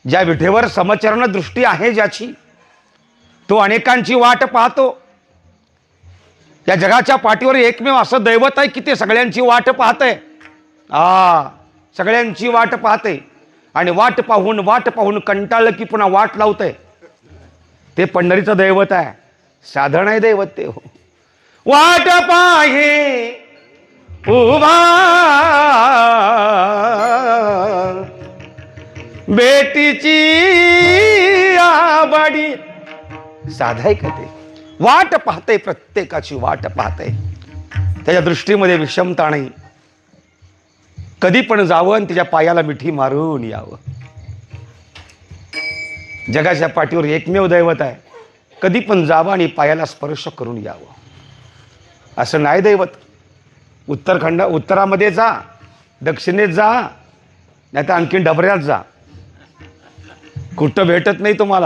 ज्या विठेवर समचरण दृष्टी आहे ज्याची, तो अनेकांची वाट पाहतो. या जगाच्या पाठीवर एकमेव असं दैवत आहे की ते सगळ्यांची वाट पाहतंय. सगळ्यांची वाट पाहते आणि वाट पाहून कंटाळलं की पुन्हा वाट लावतंय. ते पंढरीचं दैवत आहे, साधन आहे दैवत ते. हो, वाट पाहे उभा बेटीची आबाडी, साधाय का ते? वाट पाहते, प्रत्येकाची वाट पाहते. त्याच्या दृष्टीमध्ये विषमता नाही. कधी पण जावं आणि त्याच्या पायाला मिठी मारून यावं. जगाच्या पाठीवर एकमेव दैवत आहे, कधी पण जावं आणि पायाला स्पर्श करून यावं. असं नाही दैवत. उत्तरामध्ये जा, दक्षिणेत जा, नाही तर आणखीन डबऱ्यात जा, कुठं भेटत नाही तुम्हाला.